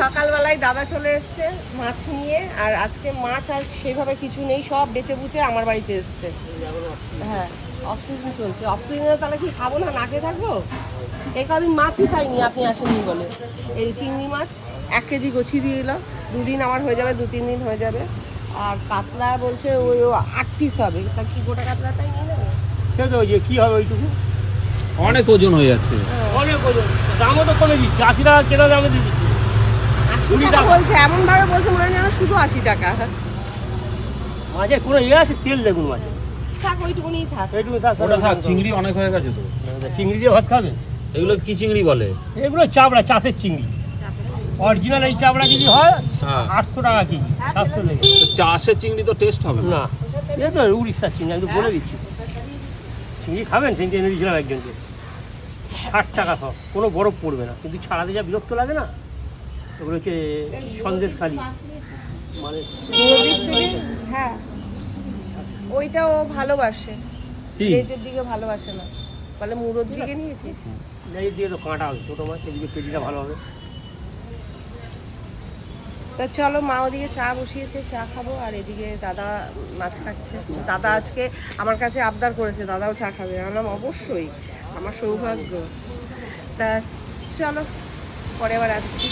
সকালবেলায় দাদা চলে এসছে মাছ নিয়ে, আর আজকে মাছ আর সেভাবে কিছু নেই, সব বেচে বুচে আমার বাড়িতে এসছে। হ্যাঁ, অক্সিজেন চলছে। অক্সিজেনে তাহলে কি খাবো না, না খেয়ে থাকবো? এই কদিন মাছই খাইনি আপনি আসেননি বলে। এই চিংড়ি মাছ 1 কেজি গছিয়ে দিয়ে এলাম, 2 দিন আমার হয়ে যাবে, 2-3 দিন হয়ে যাবে। আর কাতলা বলছে ওই 8 পিস হবে, তা কি গোটা কাতলাটাই নিয়ে নেবে? সে তো ওই যে কি হবে ওইটুকু, অনেক ওজন হয়ে যাচ্ছে। অনেক ওজন। দামও তো কমে দিচ্ছে, 80 টাকা কেনা দামে দিয়ে দিচ্ছে। 80 টাকা বলছে, এমন ভাবে বলছে মনে হয় যেন শুধু 80 টাকা। মাঝে কোনো ইয়ে আছে, তেল দেখুন মাছে, থাক ওইটুকুনিই থাক। এইটুকু থাক। ওটা থাক, চিংড়ি অনেক হয়ে গেছে তো। চিংড়ি দিয়ে ভাত খাবেন? এগুলো কি চিংড়ি বলে? এগুলো চাবড়া, চাষের চিংড়ি। অরিজিনাল এই চাবড়া যদি হয় হ্যাঁ। 800 টাকা কেজি, 700 লেগে। তো চাষের চিংড়ি তো টেস্ট হবে না। না, এটা তো উড়িষ্যার চিংড়ি, আমি তো বলে দিচ্ছি। চিংড়ি খাবেন? চিংড়ি এনে দিয়েছিলাম একজনকে, 60 টাকা সব, কোনো বরফ পড়বে না, কিন্তু ছাড়াতে যা বিরক্ত লাগে না। ওগুলো হচ্ছে সন্দেশখালি, মানে নদীর থেকে, হ্যাঁ ওইটা ও ভালোবাসে, কি? লেজের দিকে ভালোবাসে না, বলে মুড়োর দিকে নিয়েছিস। এই দিয়ে তো কাঁটা হবে, ছোটো মাছ, এদিকে কেজিটা ভালো হবে। তা চলো, মা ওদিকে চা বসিয়েছে, চা খাবো, আর এদিকে দাদা মাছ খাচ্ছে। দাদা আজকে আমার কাছে আবদার করেছে দাদাও চা খাবে, আমি বললাম অবশ্যই, আমার সৌভাগ্য। তা চলো, পরে আবার আসছি।